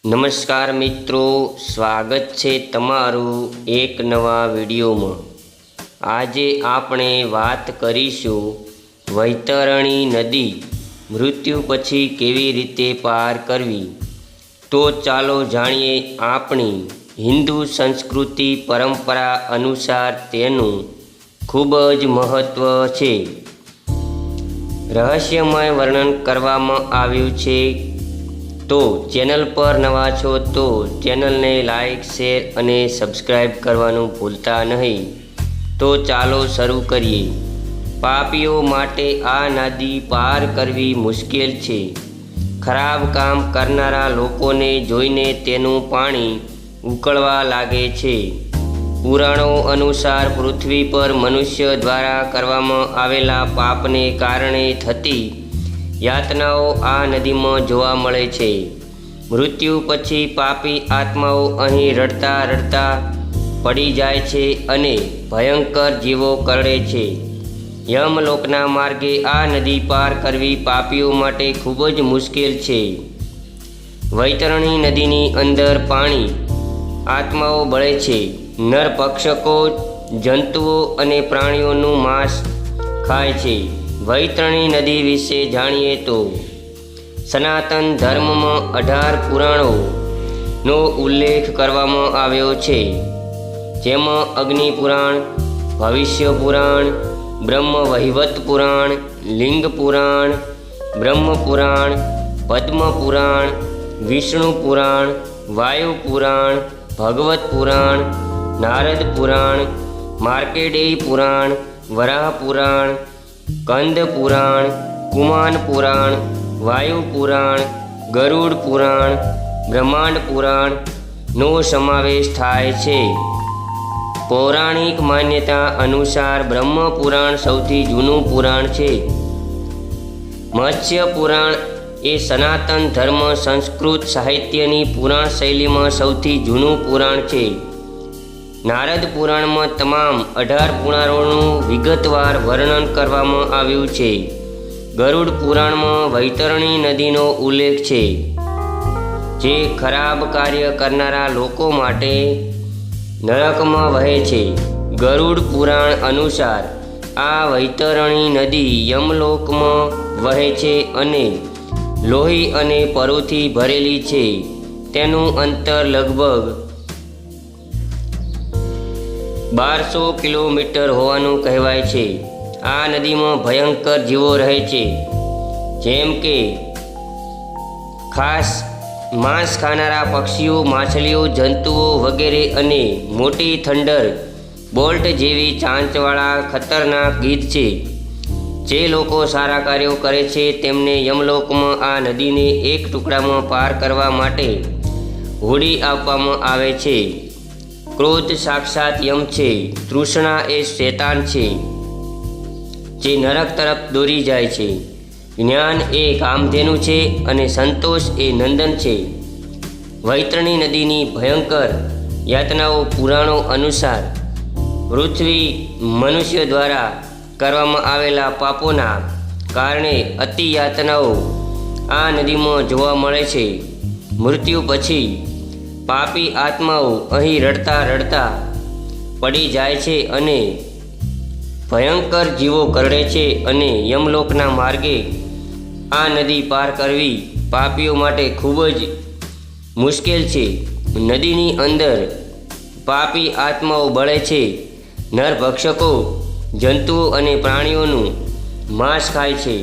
નમસ્કાર મિત્રો, સ્વાગત છે તમારું એક નવા વિડીયોમાં। આજે આપણે વાત કરીશું વૈતરણી નદી મૃત્યુ પછી કેવી રીતે પાર કરવી। તો ચાલો જાણીએ આપણી હિન્દુ સંસ્કૃતિ પરંપરા અનુસાર તેનું ખૂબ જ મહત્ત્વ છે। રહસ્યમય વર્ણન કરવામાં આવ્યું છે। તો ચેનલ પર નવા છો તો ચેનલને લાઈક, શેર અને સબસ્ક્રાઈબ કરવાનું ભૂલતા નહીં। તો ચાલો શરૂ કરીએ। પાપીઓ માટે આ નદી પાર કરવી મુશ્કેલ છે। ખરાબ કામ કરનારા લોકોને જોઈને તેનું પાણી ઉકળવા લાગે છે। પુરાણો અનુસાર પૃથ્વી પર મનુષ્ય દ્વારા કરવામાં આવેલા પાપને કારણે થતી યાતનાઓ આ નદીમાં જોવા મળે છે। મૃત્યુ પછી પાપી આત્માઓ અહીં રડતા રડતા પડી જાય છે અને ભયંકર જીવો કરડે છે। યમલોકના માર્ગે આ નદી પાર કરવી પાપીઓ માટે ખૂબ જ મુશ્કેલ છે। વૈતરણી નદીની અંદર પાણી આત્માઓ બળે છે। નર પક્ષકો, જંતુઓ અને પ્રાણીઓનું માંસ ખાય છે। વૈતરણી નદી વિશે જાણીએ તો સનાતન ધર્મમાં 18 પુરાણોનો ઉલ્લેખ કરવામાં આવ્યો છે, જેમાં અગ્નિ પુરાણ, ભવિષ્ય પુરાણ, બ્રહ્મ વૈવર્ત પુરાણ, લિંગ પુરાણ, બ્રહ્મ પુરાણ, પદ્મ પુરાણ, વિષ્ણુ પુરાણ, વાયુ પુરાણ, ભગવત પુરાણ, નારદ પુરાણ, માર્કંડેય પુરાણ, વરાહ પુરાણ, કંદ પુરાણ, કુમાન પુરાણ, વાયુ પુરાણ, ગરુડ પુરાણ, બ્રહ્માંડ પુરાણનો સમાવેશ થાય છે। પૌરાણિક માન્યતા અનુસાર બ્રહ્મ પુરાણ સૌથી જૂનું પુરાણ છે। મત્સ્ય પુરાણ એ સનાતન ધર્મ સંસ્કૃત સાહિત્યની પુરાણ શૈલીમાં સૌથી જૂનું પુરાણ છે। નારદ પુરાણમાં તમામ 18 પુરાણોનું વિગતવાર વર્ણન કરવામાં આવ્યું છે। ગરુડ પુરાણમાં વૈતરણી નદીનો ઉલ્લેખ છે, જે ખરાબ કાર્ય કરનારા લોકો માટે નરકમાં વહે છે। ગરુડ પુરાણ અનુસાર આ વૈતરણી નદી યમલોકમાં વહે છે અને લોહી અને પરુથી ભરેલી છે। તેનું અંતર લગભગ 1200 કિલોમીટર હોવાનું કહેવાય છે। આ નદીમાં ભયંકર જીવો રહે છે, જેમ કે ખાસ માંસ ખાનારા પક્ષીઓ, માછલીઓ, જંતુઓ વગેરે અને મોટી થંડર બોલ્ટ જેવી ચાંચવાળા ખતરનાક ગીધ છે। જે લોકો સારા કાર્યો કરે છે તેમને યમલોકમાં આ નદીને એક ટુકડામાં પાર કરવા માટે હોડી આપવામાં આવે છે। ક્રોધ સાક્ષાત યમ છે। તૃષ્ણા એ શૈતાન છે, જે નરક તરફ દોરી જાય છે। જ્ઞાન એ કામધેનુ છે અને સંતોષ એ નંદન છે। વૈતરણી નદીની ભયંકર યાતનાઓ પુરાણો અનુસાર પૃથ્વી મનુષ્ય દ્વારા કરવામાં આવેલા પાપોના કારણે અતિ યાતનાઓ આ નદીમાં જોવા મળે છે। મૃત્યુ પછી પાપી આત્માઓ અહીં રડતા રડતા પડી જાય છે અને ભયંકર જીવો કરડે છે અને યમલોકના માર્ગે આ નદી પાર કરવી પાપીઓ માટે ખૂબ જ મુશ્કેલ છે। નદીની અંદર પાપી આત્માઓ બળે છે। નરભક્ષકો, જંતુઓ અને પ્રાણીઓનું માંસ ખાય છે।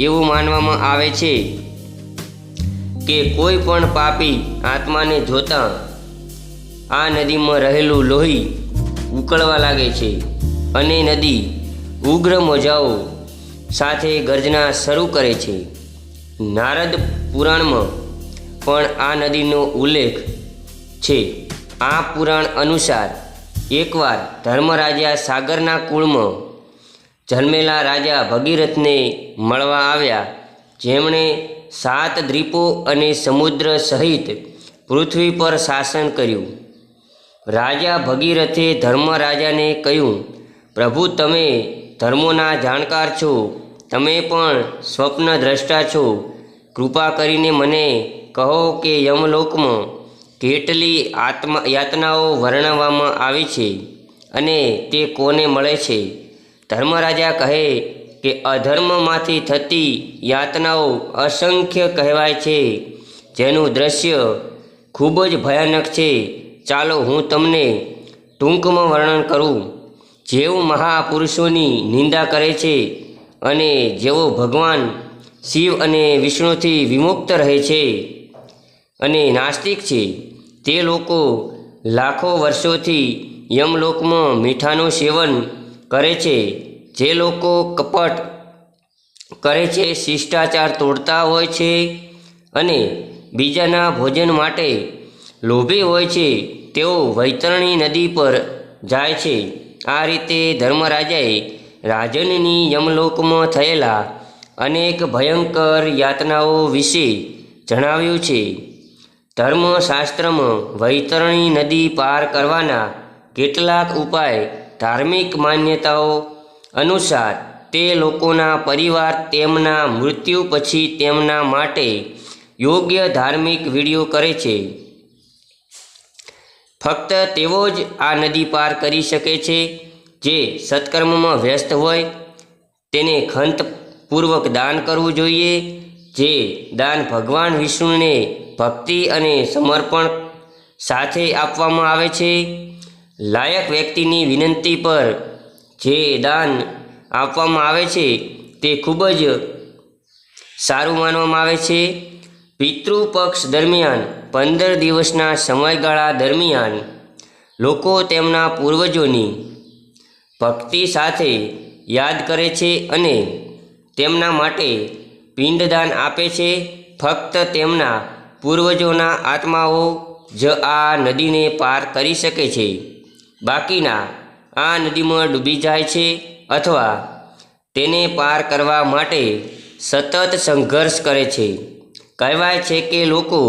એવું માનવામાં આવે છે કે કોઈ પણ પાપી આત્માને જોતાં આ નદીમાં રહેલું લોહી ઉકળવા લાગે છે અને નદી ઉગ્ર મોજાઓ સાથે ગર્જના શરૂ કરે છે। નારદ પુરાણમાં પણ આ નદીનો ઉલ્લેખ છે। આ પુરાણ અનુસાર એકવાર ધર્મરાજા સાગરના કુળમાં જન્મેલા રાજા ભગીરથને મળવા આવ્યા, જેમણે 7 દ્વીપો અને સમુદ્ર સહિત પૃથ્વી પર શાસન કર્યું। રાજા ભગીરથે ધર્મરાજાને કહ્યું, પ્રભુ, તમે ધર્મોના જાણકાર છો, તમે પણ સ્વપ્ન દ્રષ્ટા છો। કૃપા કરીને મને કહો કે યમલોકમાં કેટલી યાતનાઓ વર્ણવવામાં આવી છે અને તે કોને મળે છે? ધર્મરાજા કહે કે અધર્મમાંથી થતી યાતનાઓ અસંખ્ય કહેવાય છે, જેનું દ્રશ્ય ખૂબ જ ભયાનક છે. ચાલો હું તમને ટૂંકમાં વર્ણન કરું. જેઓ મહાપુરુષોની નિંદા કરે છે અને જેઓ ભગવાન શિવ અને વિષ્ણુથી વિમુક્ત રહે છે અને નાસ્તિક છે, તે લોકો લાખો વર્ષોથી યમલોકમાં મીઠાનું સેવન કરે છે. જે લોકો કપટ કરે છે, શિષ્ટાચાર તોડતા હોય છે અને બીજાના ભોજન માટે લોભી હોય છે, તેઓ વૈતરણી નદી પર જાય છે. આ રીતે ધર્મરાજાએ રાજનની યમલોકમાં થયેલા અનેક ભયંકર યાતનાઓ વિશે જણાવ્યું છે. ધર્મશાસ્ત્રમાં વૈતરણી નદી પાર કરવાના કેટલાક ઉપાય ધાર્મિક માન્યતાઓ અનુસાર તે લોકોના પરિવાર તેમના મૃત્યુ પછી તેમના માટે યોગ્ય ધાર્મિક વિધિઓ કરે છે. ફક્ત તેઓ જ આ નદી પાર કરી શકે છે. જે સત્કર્મમાં વ્યસ્ત હોય તેને ખંતપૂર્વક દાન કરવું જોઈએ. જે દાન ભગવાન વિષ્ણુને ભક્તિ અને સમર્પણ સાથે આપવામાં આવે છે. લાયક વ્યક્તિની વિનંતી પર જે દાન આપવામાં આવે છે તે ખૂબ જ સારું માનવામાં આવે છે. પિતૃપક્ષ દરમિયાન 15 દિવસના સમયગાળા દરમિયાન લોકો તેમના પૂર્વજોની ભક્તિ સાથે યાદ કરે છે અને તેમના માટે પિંડદાન આપે છે. ફક્ત તેમના પૂર્વજોના આત્માઓ જ આ નદીને પાર કરી શકે છે. બાકીના આ નદીમાં ડૂબી જાય છે અથવા તેને પાર કરવા માટે સતત સંઘર્ષ કરે છે. કહેવાય છે કે લોકો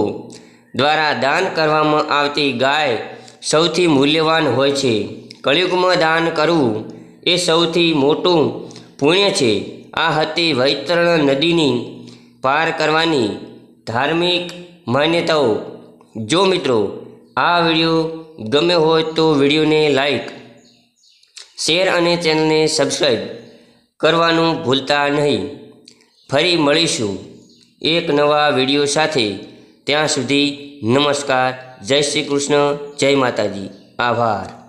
દ્વારા દાન કરવામાં આવતી ગાય સૌથી મૂલ્યવાન હોય છે. કળિયુગમાં દાન કરવું એ સૌથી મોટું પુણ્ય છે. આ હતી વૈતરણ નદીની પાર કરવાની ધાર્મિક માન્યતાઓ. જો મિત્રો આ વિડીયો ગમ્યો હોય તો વિડીયોને લાઈક, શેર અને ચેનલને સબસ્ક્રાઈબ કરવાનું ભૂલતા નહીં. ફરી મળીશું એક નવા વિડીયો સાથે. ત્યાં સુધી નમસ્કાર. જય શ્રી કૃષ્ણ. જય માતાજી. આભાર.